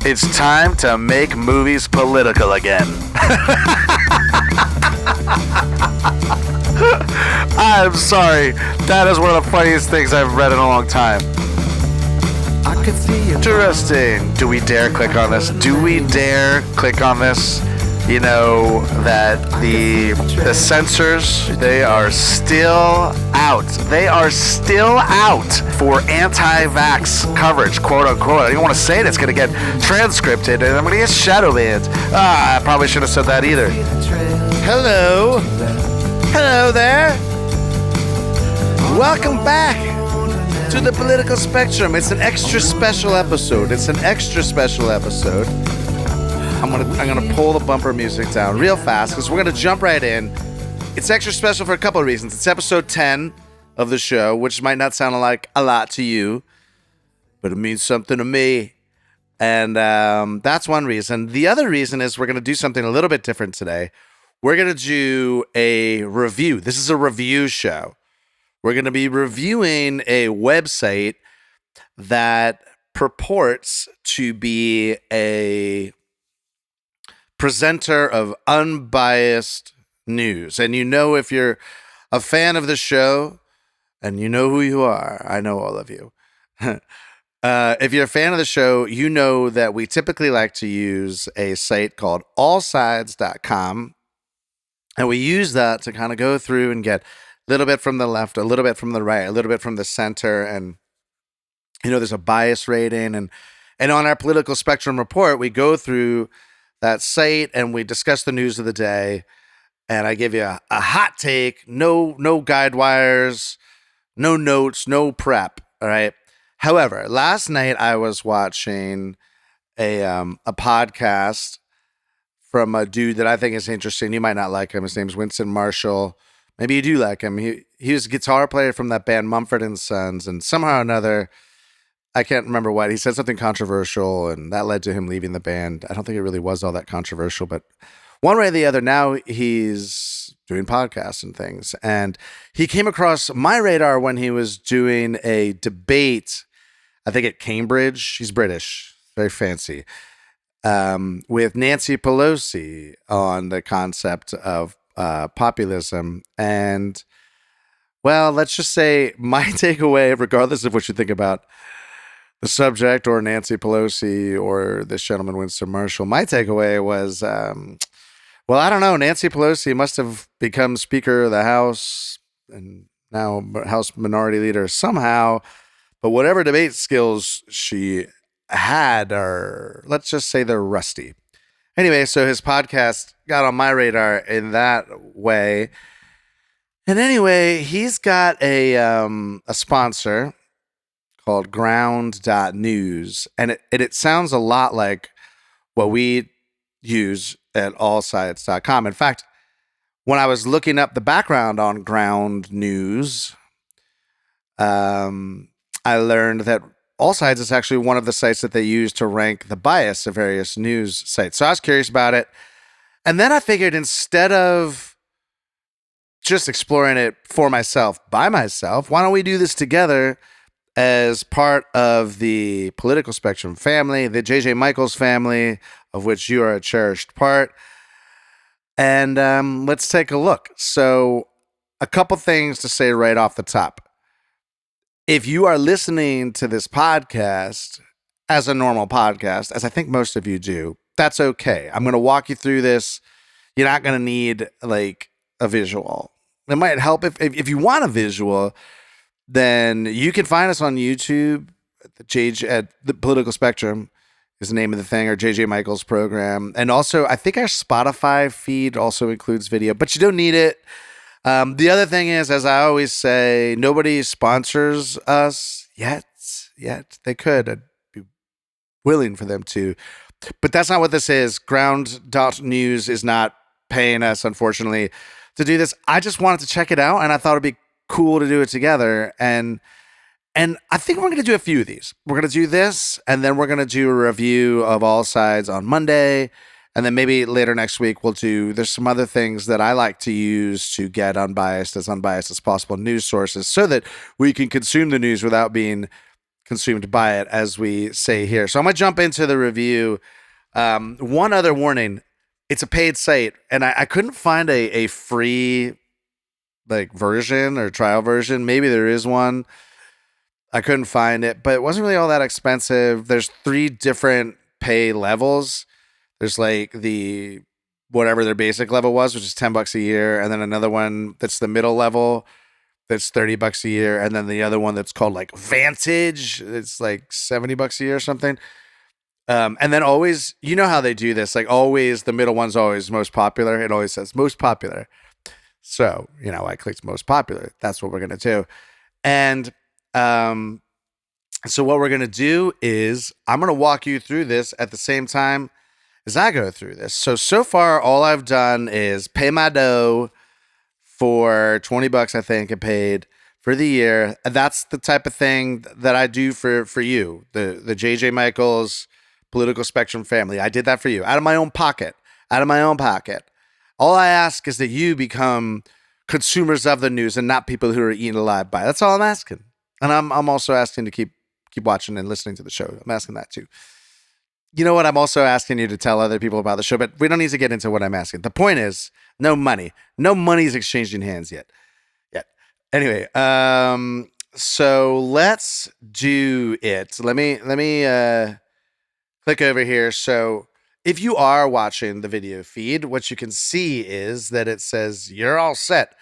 It's time to make movies political again. I'm sorry. That is one of the funniest things I've read in a long time. Interesting. Do we dare click on this? Do we dare click on this? You know that the censors, they are still out. They are still out for anti-vax coverage, quote unquote. I don't want to say it. It's going to get transcripted and I'm going to get shadow banned. I probably shouldn't have said that either. Hello. Hello there. Welcome back to the political spectrum. It's an extra special episode. I'm gonna pull the bumper music down real fast because we're gonna jump right in. It's extra special for a couple of reasons. It's episode 10 of the show, which might not sound like a lot to you, but it means something to me. And that's one reason. The other reason is we're gonna do something a little bit different today. We're gonna do a review. This is a review show. We're gonna be reviewing a website that purports to be a presenter of unbiased news. And you know, if you're a fan of the show, and you know who you are, I know all of you. If you're a fan of the show, you know that we typically like to use a site called allsides.com. And we use that to kind of go through and get a little bit from the left, a little bit from the right, a little bit from the center. And, you know, there's a bias rating. And on our political spectrum report, we go through that site and we discuss the news of the day, and I give you a hot take, no guide wires, no notes, no prep. All right. However, last night I was watching a podcast from a dude that I think is interesting. You might not like him. His name's Winston Marshall. Maybe you do like him. He was a guitar player from that band Mumford and Sons, and somehow or another, I can't remember what. He said something controversial, and that led to him leaving the band. I don't think it really was all that controversial, but one way or the other, now he's doing podcasts and things. And he came across my radar when he was doing a debate, I think at Cambridge. He's British, very fancy, with Nancy Pelosi on the concept of populism. And, well, let's just say my takeaway, regardless of what you think about the subject or Nancy Pelosi or this gentleman, Winston Marshall, my takeaway was, well, I don't know. Nancy Pelosi must have become Speaker of the House and now House Minority Leader somehow. But whatever debate skills she had are, let's just say they're rusty. Anyway, so his podcast got on my radar in that way. And anyway, he's got a sponsor called Ground.news, and it sounds a lot like what we use at allsides.com. In fact, when I was looking up the background on Ground.news, I learned that All Sides is actually one of the sites that they use to rank the bias of various news sites. So I was curious about it, and then I figured instead of just exploring it for myself, by myself, why don't we do this together as part of the political spectrum family, the JJ Michaels family, of which you are a cherished part. And let's take a look. So a couple things to say right off the top. If you are listening to this podcast as a normal podcast, as I think most of you do, that's okay. I'm going to walk you through this. You're not going to need like a visual. It might help if you want a visual. Then you can find us on YouTube at the Political Spectrum is the name of the thing, or JJ Michaels program. And also, I think our Spotify feed also includes video, but you don't need it. The other thing is, as I always say, nobody sponsors us yet. They could. I'd be willing for them to. But that's not what this is. Ground.news is not paying us, unfortunately, to do this. I just wanted to check it out, and I thought it'd be cool to do it together. And I think we're going to do a few of these. We're going to do this, and then we're going to do a review of All Sides on Monday. And then maybe later next week, there's some other things that I like to use to get as unbiased as possible news sources so that we can consume the news without being consumed by it, as we say here. So I'm going to jump into the review. One other warning. It's a paid site, and I couldn't find a free like version or trial version. Maybe there is one. I couldn't find it, but it wasn't really all that expensive. There's 3 different pay levels. There's like the whatever their basic level was, which is $10 a year, and then another one that's the middle level that's $30 a year, and then the other one that's called like Vantage. It's like $70 a year or something. And then always, you know how they do this, like always the middle one's always most popular. It always says most popular. So, I clicked most popular. That's what we're going to do. And so what we're going to do is I'm going to walk you through this at the same time as I go through this. So far, all I've done is pay my dough for $20, I think, and paid for the year. That's the type of thing that I do for you, the JJ Michaels Political Spectrum family. I did that for you out of my own pocket. All I ask is that you become consumers of the news and not people who are eaten alive by it. That's all I'm asking. And I'm also asking to keep watching and listening to the show. I'm asking that too. You know what? I'm also asking you to tell other people about the show, but we don't need to get into what I'm asking. The point is, no money. No money is exchanged in hands yet. Anyway, so let's do it. Let me click over here. So if you are watching the video feed, what you can see is that it says you're all set.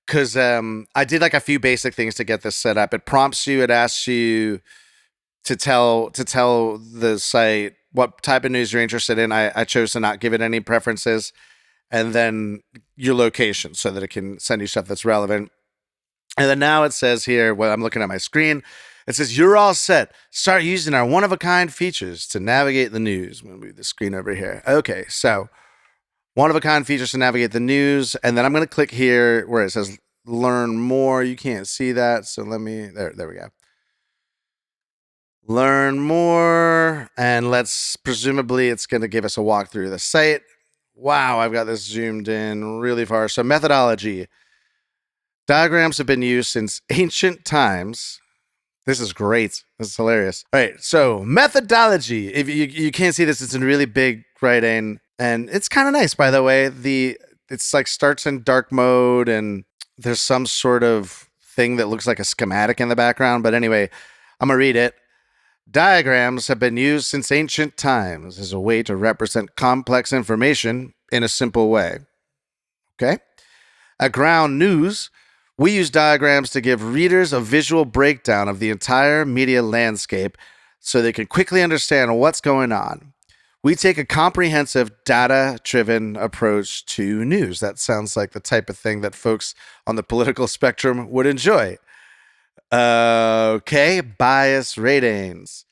Because I did like a few basic things to get this set up. It prompts you. It asks you to tell the site what type of news you're interested in. I chose to not give it any preferences, and then your location so that it can send you stuff that's relevant. And then now it says here, when I'm looking at my screen, it says you're all set. Start using our one-of-a-kind features to navigate the news. I'm going to move the screen over here. Okay, so one-of-a-kind features to navigate the news, and then I'm going to click here where it says learn more. You can't see that, so let me, there we go. Learn more, and presumably it's going to give us a walkthrough of the site. Wow, I've got this zoomed in really far. So methodology. Diagrams have been used since ancient times. This is great. This is hilarious. All right, so methodology. If you can't see this, it's in really big writing, and it's kind of nice, by the way. It's like starts in dark mode, and there's some sort of thing that looks like a schematic in the background. But anyway, I'm gonna read it. Diagrams have been used since ancient times as a way to represent complex information in a simple way. Okay? At Ground.news, we use diagrams to give readers a visual breakdown of the entire media landscape so they can quickly understand what's going on. We take a comprehensive, data-driven approach to news. That sounds like the type of thing that folks on the political spectrum would enjoy. Okay, bias ratings.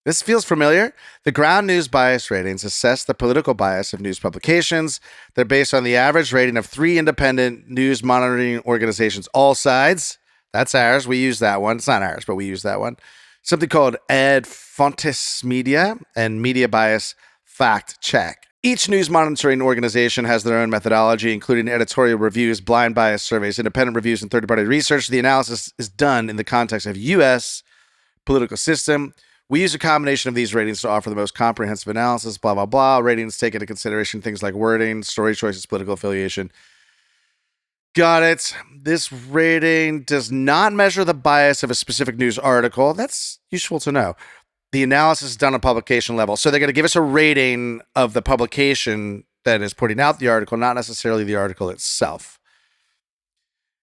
This feels familiar. The Ground.news bias ratings assess the political bias of news publications. They're based on the average rating of 3 independent news monitoring organizations, All Sides. That's ours. We use that one. It's not ours, but we use that one. Something called Apprentice Media and Media Bias Fact Check. Each news monitoring organization has their own methodology, including editorial reviews, blind bias surveys, independent reviews, and third-party research. The analysis is done in the context of U.S. political system. We use a combination of these ratings to offer the most comprehensive analysis, blah, blah, blah. Ratings take into consideration things like wording, story choices, political affiliation. Got it. This rating does not measure the bias of a specific news article. That's useful to know. The analysis is done on publication level. So they're going to give us a rating of the publication that is putting out the article, not necessarily the article itself.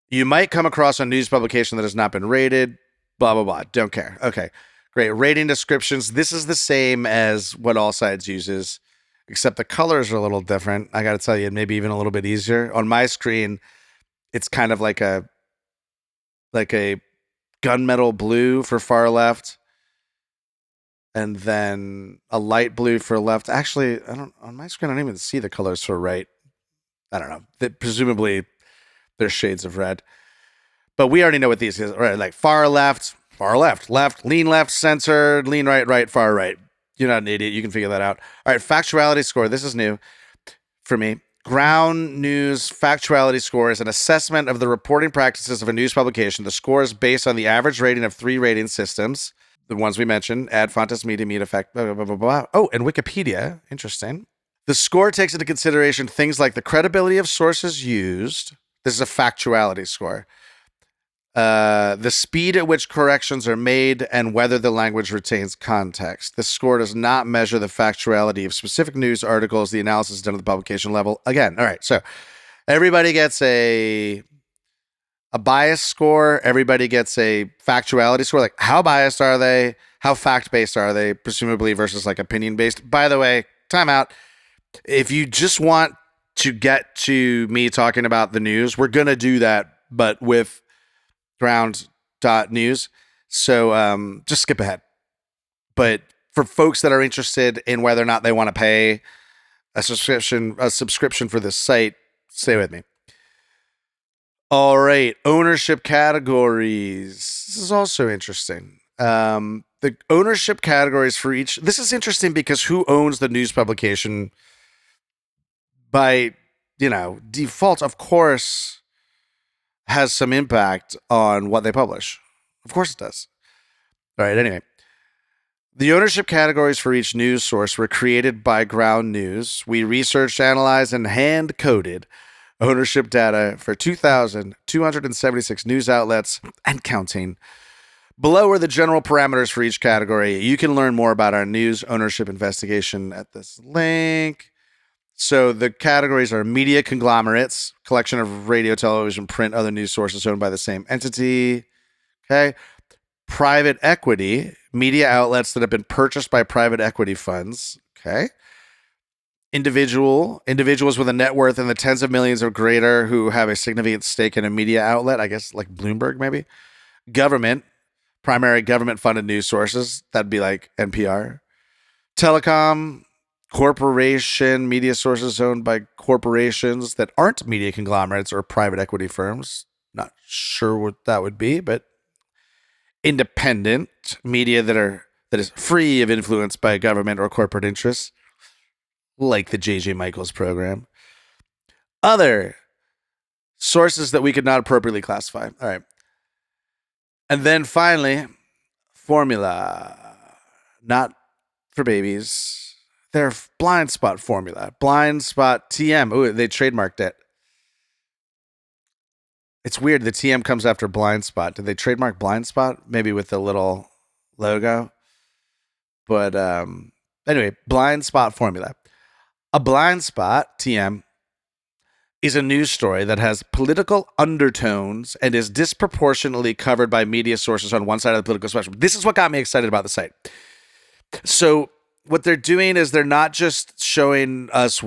You might come across a news publication that has not been rated, blah, blah, blah. Don't care. Okay, great. Rating descriptions. This is the same as what All Sides uses, except the colors are a little different. I got to tell you, maybe even a little bit easier. On my screen, it's kind of like a gunmetal blue for far left, and then a light blue for left. Actually, on my screen, I don't even see the colors for right. I don't know. Presumably, they're shades of red. But we already know what these is, right? Like far left, left, lean left, censored, lean right, right, far right. You're not an idiot. You can figure that out. All right, factuality score. This is new for me. Ground.news factuality score is an assessment of the reporting practices of a news publication. The score is based on the average rating of 3 rating systems. the ones we mentioned, ad fontes, media, meat effect, blah, blah, blah, blah, blah. Oh, and Wikipedia. Interesting. The score takes into consideration things like the credibility of sources used. This is a factuality score. The speed at which corrections are made and whether the language retains context. This score does not measure the factuality of specific news articles. The analysis is done at the publication level. Again, all right, so everybody gets a bias score. Everybody gets a factuality score. Like, how biased are they? How fact-based are they, presumably, versus like opinion-based? By the way, timeout. If you just want to get to me talking about the news, we're going to do that, but with Ground.news. So just skip ahead. But for folks that are interested in whether or not they want to pay a subscription for this site, stay with me. All right. Ownership categories. This is also interesting. The ownership categories for each. This is interesting because who owns the news publication by, default, of course, has some impact on what they publish. Of course it does. All right. Anyway, the ownership categories for each news source were created by Ground.news. We researched, analyzed, and hand-coded ownership data for 2,276 news outlets and counting. Below are the general parameters for each category. You can learn more about our news ownership investigation at this link. So the categories are media conglomerates, collection of radio, television, print, other news sources owned by the same entity. Okay. Private equity, media outlets that have been purchased by private equity funds. Okay. Individuals with a net worth in the tens of millions or greater who have a significant stake in a media outlet, I guess like Bloomberg maybe. Government, primary government funded news sources. That'd be like NPR. Telecom, corporation, media sources owned by corporations that aren't media conglomerates or private equity firms. Not sure what that would be, but independent media that is free of influence by government or corporate interests, like the J.J. Michaels program. Other sources that we could not appropriately classify. All right. And then finally, formula. Not for babies. Their blind spot formula. Blind spot TM. Ooh, they trademarked it. It's weird. The TM comes after blind spot. Did they trademark blind spot? Maybe with the little logo. But anyway, blind spot formula. A blind spot, TM, is a news story that has political undertones and is disproportionately covered by media sources on one side of the political spectrum. This is what got me excited about the site. So what they're doing is they're not just showing us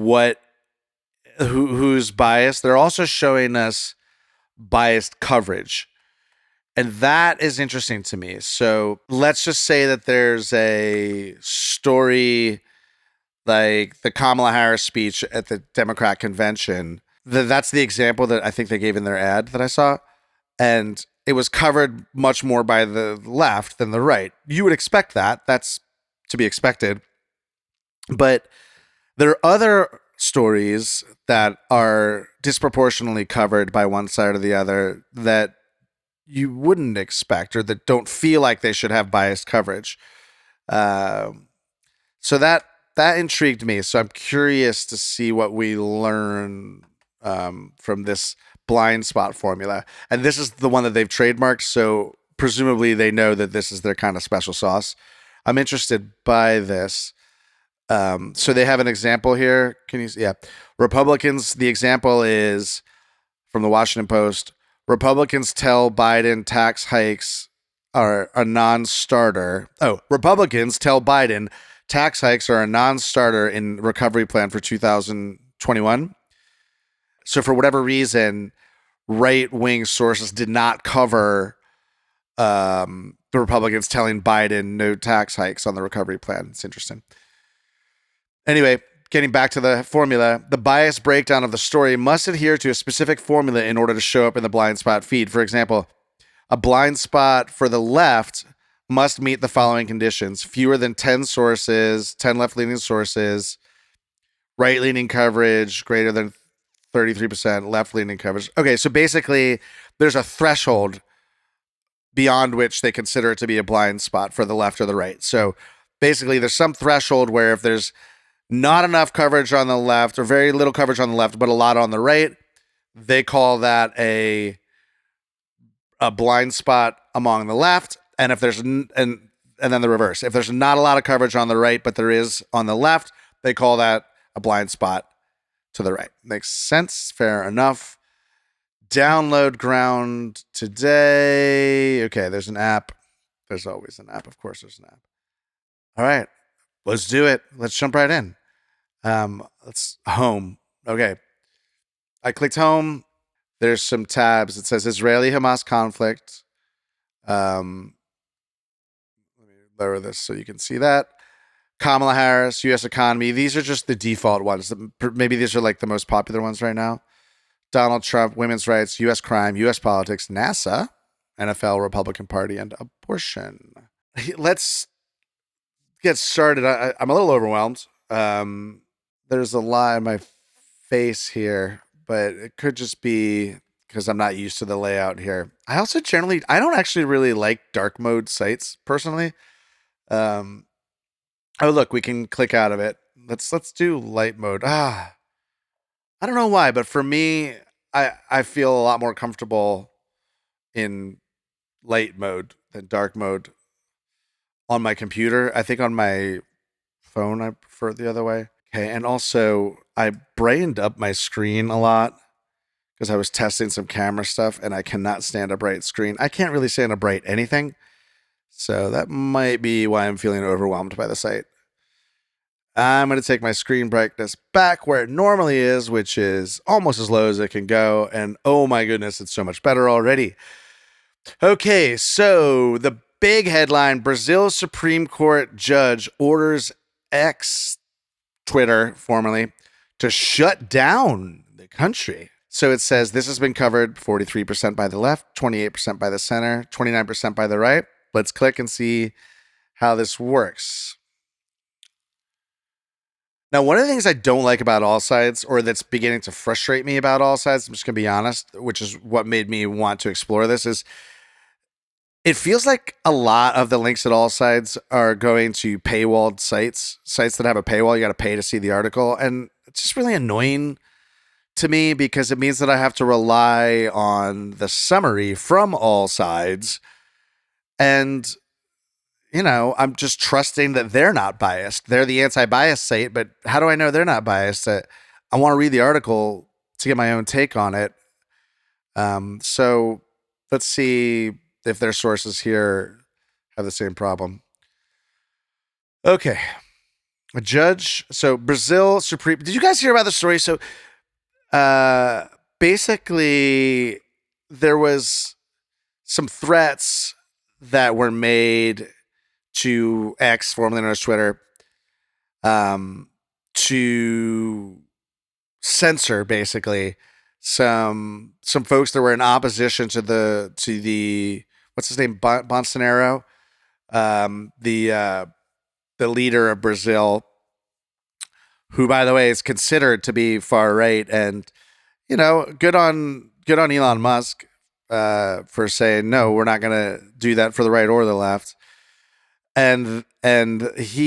who's biased. They're also showing us biased coverage. And that is interesting to me. So let's just say that there's a story like the Kamala Harris speech at the Democrat convention. That's the example that I think they gave in their ad that I saw. And it was covered much more by the left than the right. You would expect that. That's to be expected. But there are other stories that are disproportionately covered by one side or the other that you wouldn't expect or that don't feel like they should have biased coverage. So that intrigued me. So I'm curious to see what we learn from this blind spot formula. And this is the one that they've trademarked. So presumably they know that this is their kind of special sauce. I'm interested by this. So they have an example here. Republicans, the example is from the Washington Post. Republicans tell Biden tax hikes are a non-starter. Oh, Republicans tell Biden tax hikes are a non-starter in recovery plan for 2021. So for whatever reason, right-wing sources did not cover the Republicans telling Biden no tax hikes on the recovery plan. It's interesting. Anyway, getting back to the formula, the bias breakdown of the story must adhere to a specific formula in order to show up in the blind spot feed. For example, a blind spot for the left must meet the following conditions: fewer than 10 sources, 10 left-leaning sources, right-leaning coverage, greater than 33% left-leaning coverage. Okay, so basically there's a threshold beyond which they consider it to be a blind spot for the left or the right. So basically, there's some threshold where if there's not enough coverage on the left or very little coverage on the left, but a lot on the right, they call that a blind spot among the left. And if there's and then the reverse, if there's not a lot of coverage on the right, but there is on the left, they call that a blind spot to the right. Makes sense. Fair enough. Download Ground today. Okay, there's an app. There's always an app. Of course, there's an app. All right, let's do it. Let's jump right in. Let's home. Okay, I clicked home. There's some tabs. It says Israeli-Hamas conflict. Let me lower this so you can see that. Kamala Harris, U.S. economy. These are just the default ones. Maybe these are like the most popular ones right now. Donald Trump, women's rights, U.S. crime, U.S. politics, NASA, NFL, Republican Party, and abortion. Let's get started. I'm a little overwhelmed. There's a lie in my face here, but it could just be because I'm not used to the layout here. I also I don't actually really like dark mode sites personally. Oh, look, we can click out of it. Let's do light mode. I don't know why, but for me, I feel a lot more comfortable in light mode than dark mode on my computer. I think on my phone, I prefer it the other way. Okay, and also I brightened up my screen a lot because I was testing some camera stuff, and I cannot stand a bright screen. I can't really stand a bright anything, so that might be why I'm feeling overwhelmed by the site. I'm going to take my screen brightness back where it normally is, which is almost as low as it can go. And oh my goodness, it's so much better already. Okay, so the big headline, Brazil's Supreme Court judge orders X, Twitter, formerly, to shut down the country. So it says this has been covered 43% by the left, 28% by the center, 29% by the right. Let's click and see how this works. Now, one of the things I don't like about all sides, or that's beginning to frustrate me about all sides, I'm just going to be honest, which is what made me want to explore this, is it feels like a lot of the links at all sides are going to paywalled sites that have a paywall. You got to pay to see the article. And it's just really annoying to me because it means that I have to rely on the summary from all sides. And I'm just trusting that they're not biased. They're the anti-bias site, but how do I know they're not biased? I want to read the article to get my own take on it. So let's see if their sources here have the same problem. Okay. A judge. So Brazil Supreme. Did you guys hear about the story? So basically there was some threats that were made to X, formerly known as Twitter, to censor basically some folks that were in opposition to the what's his name, Bolsonaro, the leader of Brazil, who by the way is considered to be far right, and good on Elon Musk for saying no, we're not going to do that for the right or the left. And Elon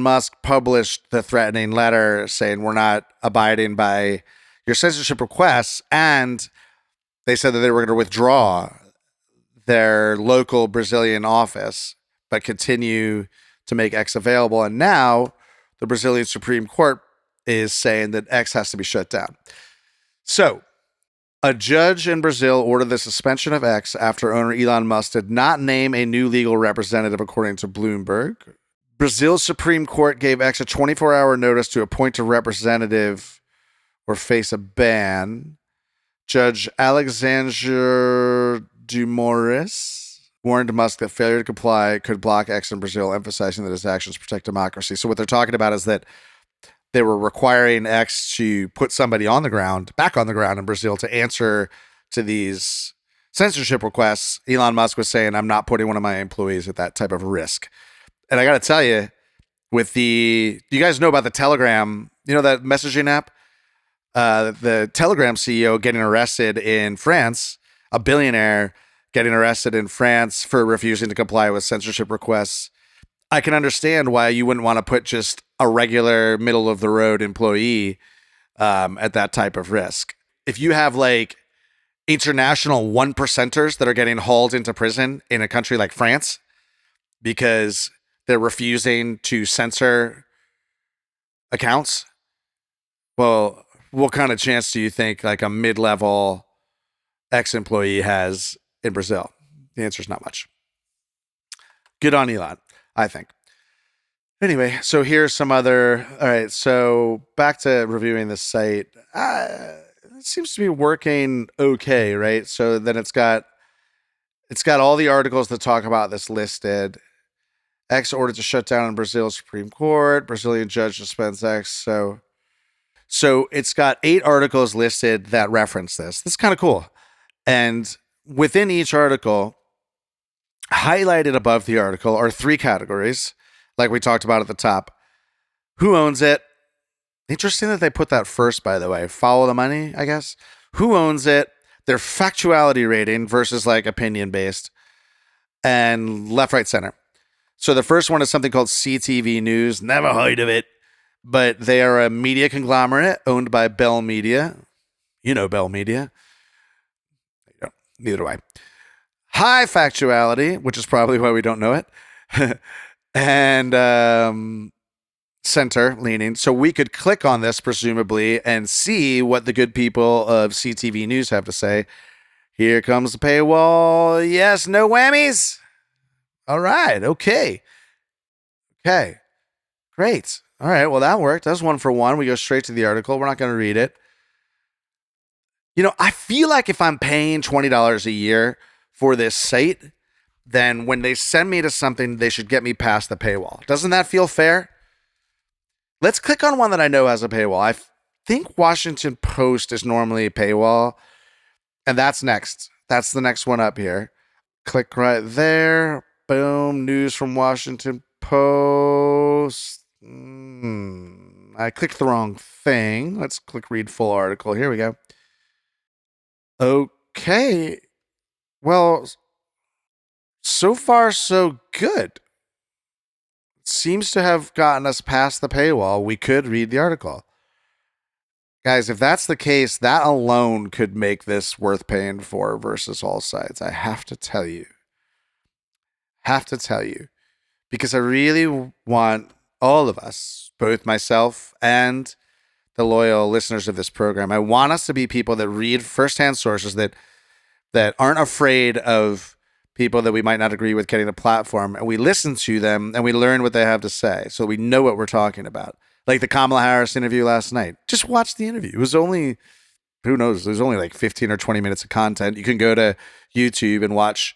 Musk published the threatening letter saying we're not abiding by your censorship requests. And they said that they were going to withdraw their local Brazilian office, but continue to make X available. And now the Brazilian Supreme Court is saying that X has to be shut down. So a judge in Brazil ordered the suspension of X after owner Elon Musk did not name a new legal representative, according to Bloomberg. Brazil's Supreme Court gave X a 24-hour notice to appoint a representative or face a ban. Judge Alexandre Dumoris warned Musk that failure to comply could block X in Brazil, emphasizing that his actions protect democracy. So what they're talking about is that they were requiring X to put somebody back on the ground in Brazil to answer to these censorship requests. Elon Musk was saying, I'm not putting one of my employees at that type of risk. And I got to tell you, you guys know about the Telegram, that messaging app? The Telegram CEO getting arrested in France, a billionaire getting arrested in France for refusing to comply with censorship requests, I can understand why you wouldn't want to put just a regular middle of the road employee at that type of risk. If you have like international one percenters that are getting hauled into prison in a country like France because they're refusing to censor accounts, well, what kind of chance do you think like a mid-level ex-employee has in Brazil? The answer is not much. Good on Elon, I think. Anyway, so here's some other. All right, so back to reviewing the site. It seems to be working okay, right? So then it's got all the articles that talk about this listed. X ordered to shut down in Brazil Supreme Court. Brazilian judge suspends X. So it's got 8 articles listed that reference this. This is kind of cool. And within each article, highlighted above the article are 3 categories, like we talked about at the top. Who owns it? Interesting that they put that first, by the way. Follow the money, I guess. Who owns it? Their factuality rating versus like opinion based. And left, right, center. So the first one is something called CTV News. Never heard of it. But they are a media conglomerate owned by Bell Media. You know Bell Media. Neither do I. High factuality, which is probably why we don't know it. And center leaning. So we could click on this, presumably, and see what the good people of CTV News have to say. Here comes the paywall. Yes, no whammies. All right. Okay. Great. All right. Well, that worked. That's 1 for 1. We go straight to the article. We're not going to read it. You know, I feel like if I'm paying $20 a year for this site, then when they send me to something, they should get me past the paywall. Doesn't that feel fair? Let's click on one that I know has a paywall. I think Washington Post is normally a paywall, and that's next. That's the next one up here. Click right there. Boom. News from Washington Post. I clicked the wrong thing. Let's click read full article. Here we go. Okay. Well, so far so good. Seems to have gotten us past the paywall. We could read the article. Guys, if that's the case, that alone could make this worth paying for versus all sides. I have to tell you. Because I really want all of us, both myself and the loyal listeners of this program, I want us to be people that read firsthand sources that aren't afraid of people that we might not agree with getting a platform, and we listen to them and we learn what they have to say so we know what we're talking about. Like the Kamala Harris interview last night. Just watch the interview. It was only, who knows, there's only like 15 or 20 minutes of content. You can go to YouTube and watch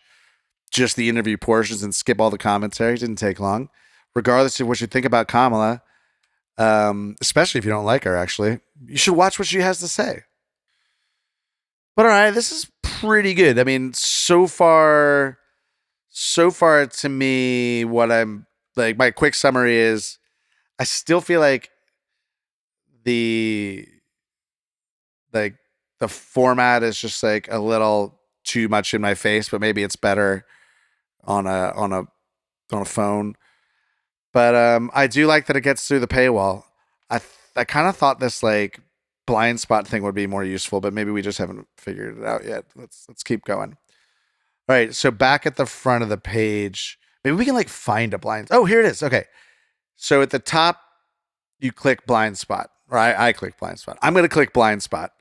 just the interview portions and skip all the commentary. It didn't take long. Regardless of what you think about Kamala, especially if you don't like her, actually, you should watch what she has to say. But all right, this is pretty good. I mean, so far to me, what I'm like, my quick summary is I still feel like the format is just like a little too much in my face, but maybe it's better on a phone. But I do like that it gets through the paywall. I kind of thought this like blind spot thing would be more useful, but maybe we just haven't figured it out yet. Let's keep going. All right, so back at the front of the page, maybe we can like find a blind. Oh, here it is. Okay, so at the top, you click blind spot. Right, I click blind spot. I'm gonna click blind spot.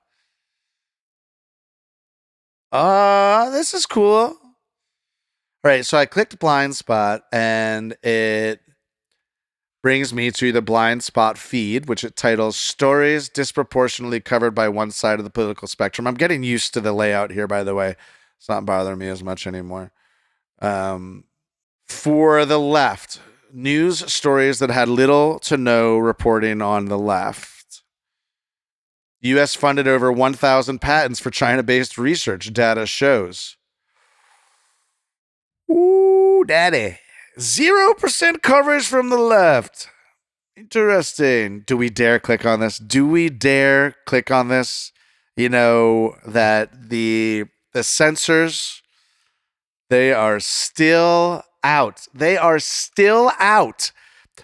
This is cool. All right, so I clicked blind spot, and it brings me to the blind spot feed, which it titles Stories Disproportionately Covered by One Side of the Political Spectrum. I'm getting used to the layout here, by the way. It's not bothering me as much anymore. For the left, news stories that had little to no reporting on the left. U.S. funded over 1,000 patents for China-based research, data shows. Ooh, daddy. 0% coverage from the left. Interesting. Do we dare click on this? You know, that the censors They are still out. They are still out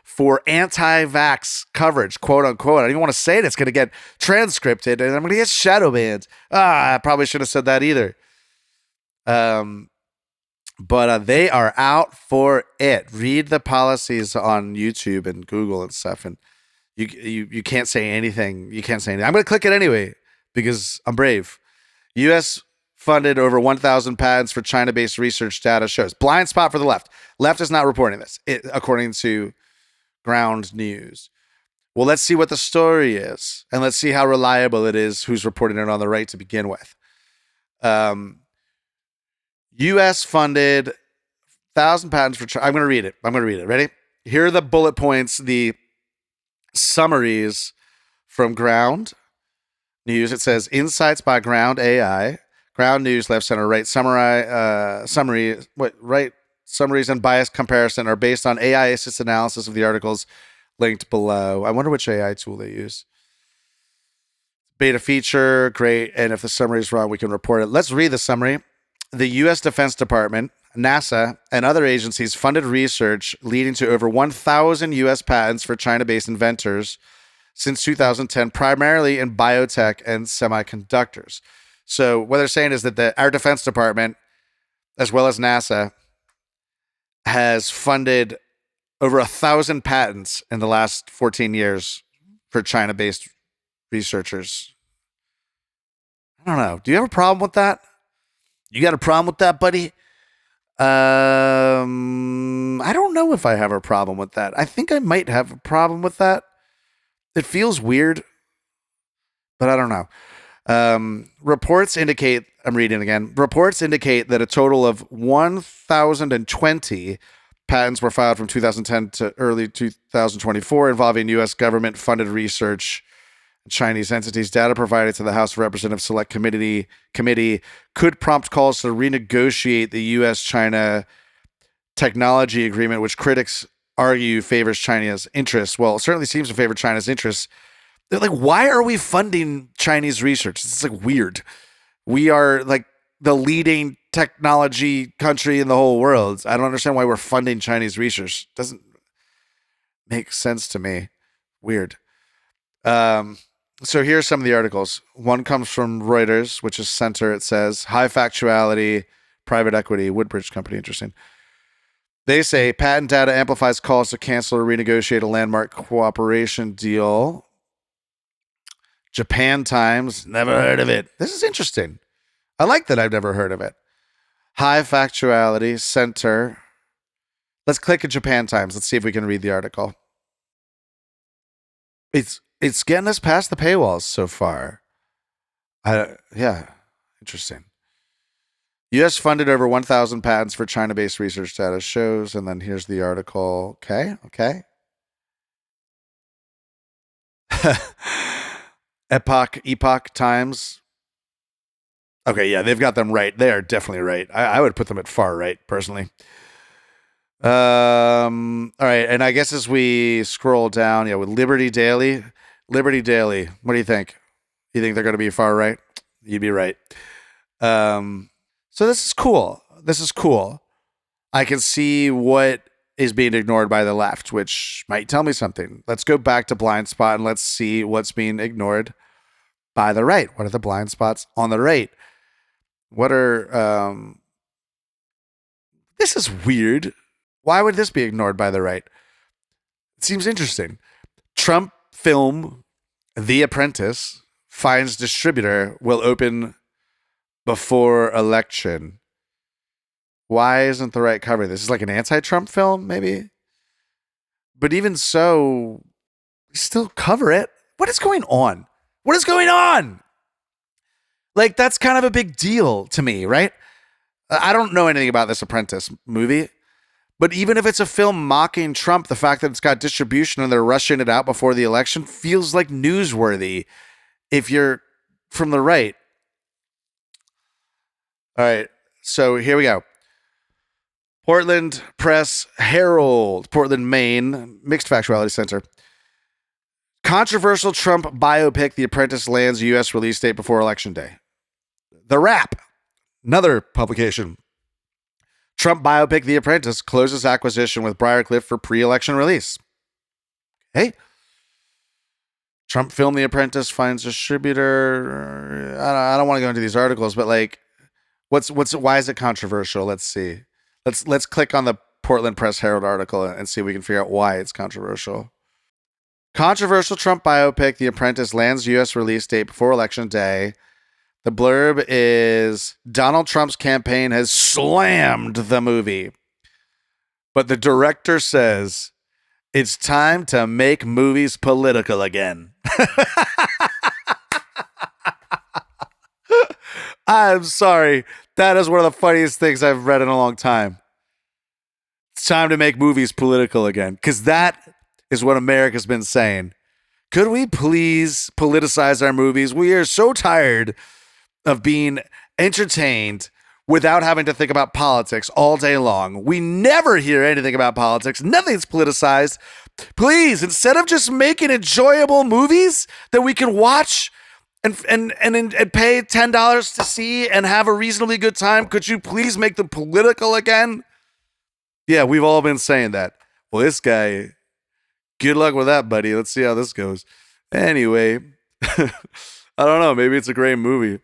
for anti-vax coverage, quote unquote. I don't even want to say it. It's going to get transcripted and I'm going to get shadow banned. I probably should have said that either. But they are out for it. Read the policies on YouTube and Google and stuff, and you can't say anything. You can't say anything. I'm going to click it anyway because I'm brave. U.S. funded over 1,000 patents for China-based research data shows. Blind spot for the left. Left is not reporting this, according to Ground.news. Well, let's see what the story is, and let's see how reliable it is, who's reporting it on the right to begin with. U.S. funded 1,000 patents for China. I'm going to read it. Ready? Here are the bullet points, the summaries from Ground.news. It says, insights by Ground AI. Ground News, left, center, right. Summaries and bias comparison are based on AI-assisted analysis of the articles linked below. I wonder which AI tool they use. Beta feature, great. And if the summary is wrong, we can report it. Let's read the summary. The U.S. Defense Department, NASA, and other agencies funded research leading to over 1,000 U.S. patents for China-based inventors since 2010, primarily in biotech and semiconductors. So what they're saying is that our Defense Department, as well as NASA, has funded over 1,000 patents in the last 14 years for China-based researchers. I don't know. Do you have a problem with that? You got a problem with that, buddy? I don't know if I have a problem with that. I think I might have a problem with that. It feels weird, but I don't know. Reports indicate, I'm reading again, reports indicate that a total of 1,020 patents were filed from 2010 to early 2024 involving U.S. government-funded research. Chinese entities. Data provided to the House of Representatives Select Committee could prompt calls to renegotiate the U.S.-China technology agreement, which critics argue favors China's interests. Well, it certainly seems to favor China's interests. They're like, why are we funding Chinese research? It's like weird. We are like the leading technology country in the whole world. I don't understand why we're funding Chinese research. Doesn't make sense to me. Weird. So here's some of the articles. One comes from Reuters, which is censor. It says, high factuality, private equity, Woodbridge Company. Interesting. They say patent data amplifies calls to cancel or renegotiate a landmark cooperation deal. Japan Times, never heard of it. This is interesting. I like that I've never heard of it. High factuality, center. Let's click at Japan Times. Let's see if we can read the article. It's getting us past the paywalls so far. Yeah, interesting. U.S. funded over 1,000 patents for China-based research data shows, and then here's the article. Okay. Epoch Times. Okay, yeah, they've got them right. They are definitely right. I would put them at far right, personally. All right, and I guess as we scroll down, with Liberty Daily. Liberty Daily, what do you think? You think they're going to be far right? You'd be right. So this is cool. I can see what is being ignored by the left, which might tell me something. Let's go back to blind spot and let's see what's being ignored by the right. What are the blind spots on the right? What are... This is weird. Why would this be ignored by the right? It seems interesting. Trump film The Apprentice finds distributor will open before election. Why isn't the right covering this? Is like an anti-Trump film, maybe? But even so, still cover it. What is going on? Like, that's kind of a big deal to me, right? I don't know anything about this Apprentice movie. But even if it's a film mocking Trump, the fact that it's got distribution and they're rushing it out before the election feels like newsworthy if you're from the right. All right, so here we go. Portland Press Herald, Portland, Maine, Mixed Factuality Center. Controversial Trump biopic, The Apprentice, lands U.S. release date before Election Day. The Wrap, another publication. Trump biopic The Apprentice closes acquisition with Briarcliff for pre-election release. Hey, Trump film The Apprentice finds distributor. I don't want to go into these articles, but like, why is it controversial? Let's see. Let's click on the Portland Press Herald article and see if we can figure out why it's controversial. Controversial Trump biopic The Apprentice lands U.S. release date before Election Day. The blurb is Donald Trump's campaign has slammed the movie, but the director says it's time to make movies political again. I'm sorry. That is one of the funniest things I've read in a long time. It's time to make movies political again, because that is what America's been saying. Could we please politicize our movies? We are so tired of being entertained without having to think about politics all day long. We never hear anything about politics. Nothing's politicized. Please, instead of just making enjoyable movies that we can watch and pay $10 to see and have a reasonably good time, could you please make them political again? Yeah, we've all been saying that. Well, this guy, good luck with that, buddy. Let's see how this goes. Anyway, I don't know. Maybe it's a great movie.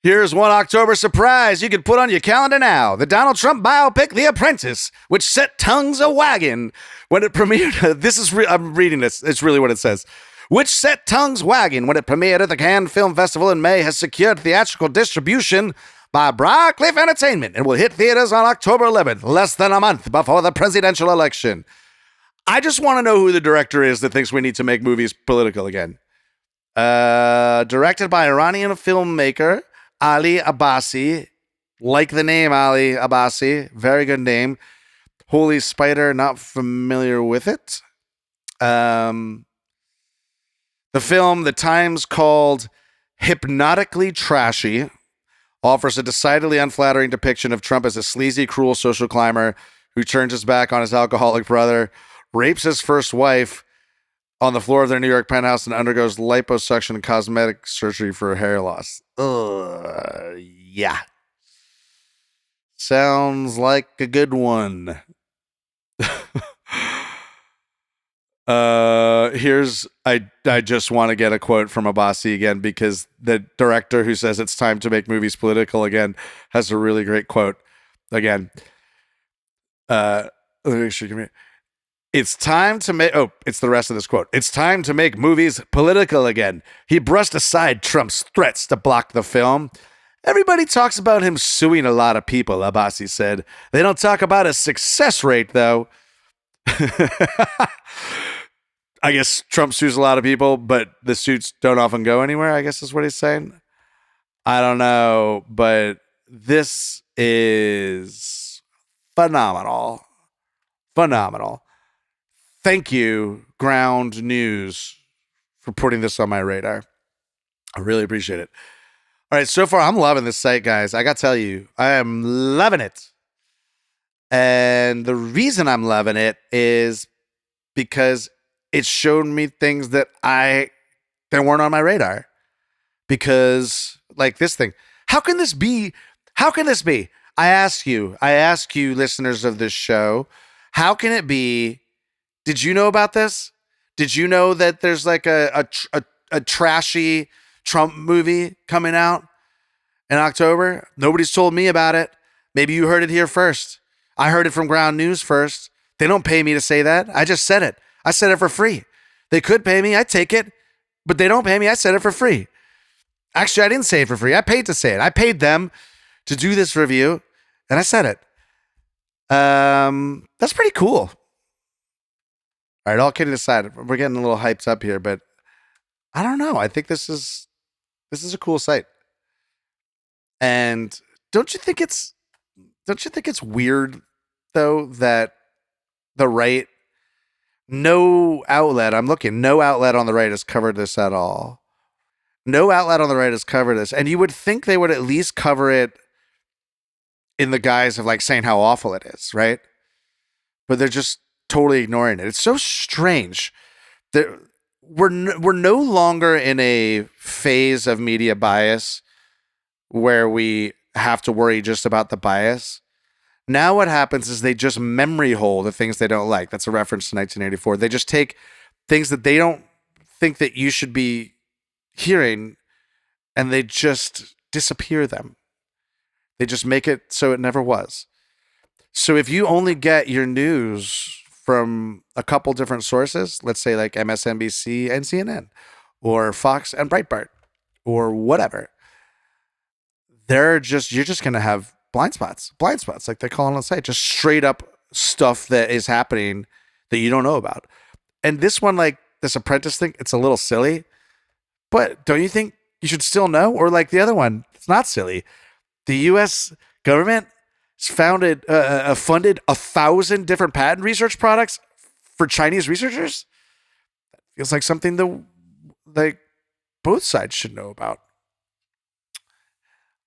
Here's one October surprise you can put on your calendar now. The Donald Trump biopic, The Apprentice, which set tongues a-wagging when it premiered. I'm reading this. It's really what it says. Which set tongues wagging when it premiered at the Cannes Film Festival in May has secured theatrical distribution by Briarcliff Entertainment and will hit theaters on October 11th, less than a month before the presidential election. I just want to know who the director is that thinks we need to make movies political again. Directed by Iranian filmmaker Ali Abbasi. Like the name Ali Abbasi. Very good name. Holy Spider, not familiar with it. The film, The Times called Hypnotically Trashy, offers a decidedly unflattering depiction of Trump as a sleazy, cruel social climber who turns his back on his alcoholic brother, rapes his first wife on the floor of their New York penthouse, and undergoes liposuction and cosmetic surgery for hair loss. Yeah. Sounds like a good one. I just want to get a quote from Abbasi again, because the director who says it's time to make movies political again has a really great quote. Again, let me make sure it's time to make, it's the rest of this quote. It's time to make movies political again. He brushed aside Trump's threats to block the film. Everybody talks about him suing a lot of people, Abbasi said. They don't talk about his success rate, though. I guess Trump sues a lot of people, but the suits don't often go anywhere, I guess is what he's saying. I don't know, but this is phenomenal. Phenomenal. Thank you, Ground.news, for putting this on my radar. I really appreciate it. All right, so far I'm loving this site, guys. I got to tell you, I am loving it. And the reason I'm loving it is because it's shown me things that weren't on my radar. Because, like this thing, how can this be? How can this be? I ask you, listeners of this show, how can it be? Did you know about this? Did you know that there's like a trashy Trump movie coming out in October? Nobody's told me about it. Maybe you heard it here first. I heard it from Ground.news first. They don't pay me to say that. I just said it. I said it for free. They could pay me. I'd take it. But they don't pay me. I said it for free. Actually, I didn't say it for free. I paid to say it. I paid them to do this review, and I said it. That's pretty cool. All right, all kidding aside, we're getting a little hyped up here, but I don't know. I think this is a cool site. And don't you think it's weird though that the right, no outlet on the right has covered this at all. No outlet on the right has covered this, and you would think they would at least cover it in the guise of like saying how awful it is, right? But they're just totally ignoring it. It's so strange. We're no longer in a phase of media bias where we have to worry just about the bias. Now what happens is they just memory hole the things they don't like. That's a reference to 1984. They just take things that they don't think that you should be hearing, and they just disappear them. They just make it so it never was. So if you only get your news from a couple different sources, let's say like MSNBC and CNN, or Fox and Breitbart, or whatever, you're just going to have blind spots, like they call it on the site, just straight up stuff that is happening that you don't know about. And this one, like this Apprentice thing, it's a little silly, but don't you think you should still know? Or like the other one, it's not silly. The U.S. government funded 1,000 different patent research products for Chinese researchers. That feels like something that like both sides should know about.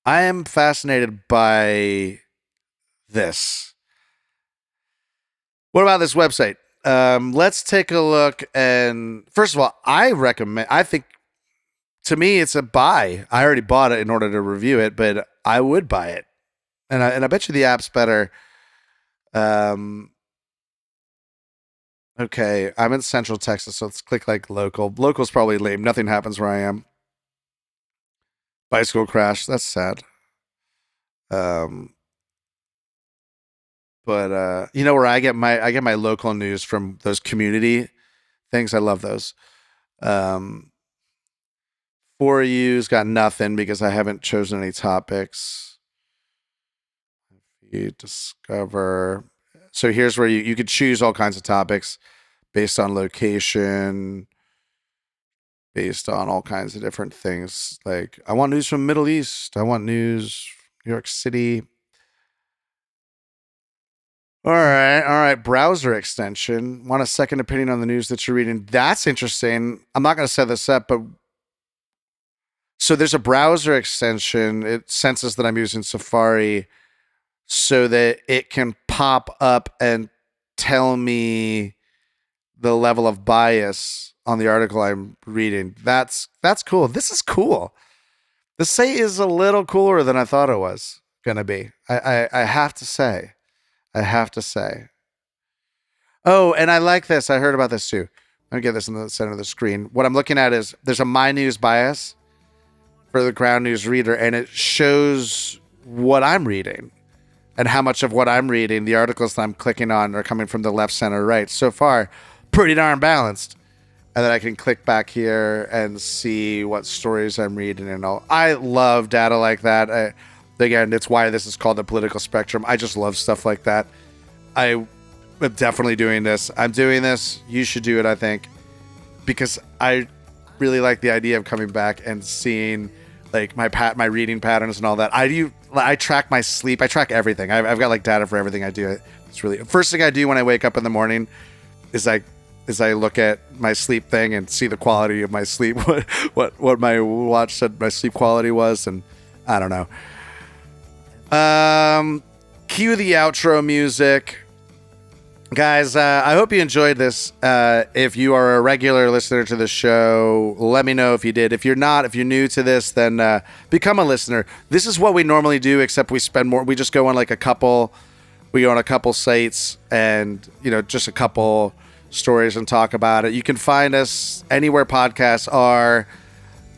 I am fascinated by this. What about this website? Let's take a look. And first of all, I think to me, it's a buy. I already bought it in order to review it, but I would buy it. And I bet you the app's better. Okay, I'm in Central Texas, so let's click like local. Local's probably lame. Nothing happens where I am. Bicycle crash. That's sad. But you know where I get my local news from, those community things. I love those. For you's got nothing because I haven't chosen any topics. You discover. So here's where you could choose all kinds of topics based on location, based on all kinds of different things. Like, I want news from Middle East. I want news New York City. All right. Browser extension. Want a second opinion on the news that you're reading? That's interesting. I'm not going to set this up, but so there's a browser extension. It senses that I'm using Safari so that it can pop up and tell me the level of bias on the article I'm reading. That's cool. This is cool. The site is a little cooler than I thought it was going to be. I have to say. Oh, and I like this. I heard about this too. Let me get this in the center of the screen. What I'm looking at is there's a My News bias for the Ground.news reader, and it shows what I'm reading and how much of what I'm reading, the articles that I'm clicking on, are coming from the left, center, right. So far, pretty darn balanced. And then I can click back here and see what stories I'm reading and all. I love data like that. Again, it's why this is called the political spectrum. I just love stuff like that. I am definitely doing this. I'm doing this. You should do it, I think, because I really like the idea of coming back and seeing like my reading patterns and all that. I track my sleep. I track everything. I've got like data for everything I do. It's really first thing I do when I wake up in the morning is I look at my sleep thing and see the quality of my sleep, what my watch said my sleep quality was, and I don't know. Cue the outro music. Guys, I hope you enjoyed this. If you are a regular listener to the show, let me know if you did. If you're not, if you're new to this, then become a listener. This is what we normally do, except we spend more. We just go on we go on a couple sites and, just a couple stories and talk about it. You can find us anywhere podcasts are.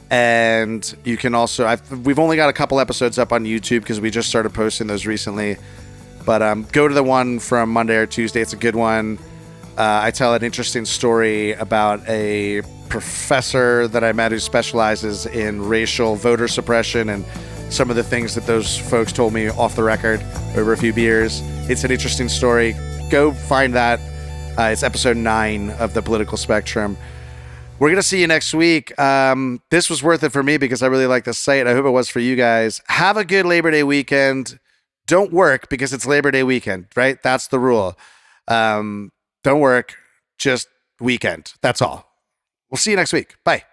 And you can also, we've only got a couple episodes up on YouTube because we just started posting those recently. But go to the one from Monday or Tuesday. It's a good one. I tell an interesting story about a professor that I met who specializes in racial voter suppression and some of the things that those folks told me off the record over a few beers. It's an interesting story. Go find that. It's episode 9 of The Political Spectrum. We're going to see you next week. This was worth it for me because I really like the site. I hope it was for you guys. Have a good Labor Day weekend. Don't work because it's Labor Day weekend, right? That's the rule. Don't work, just weekend. That's all. We'll see you next week. Bye.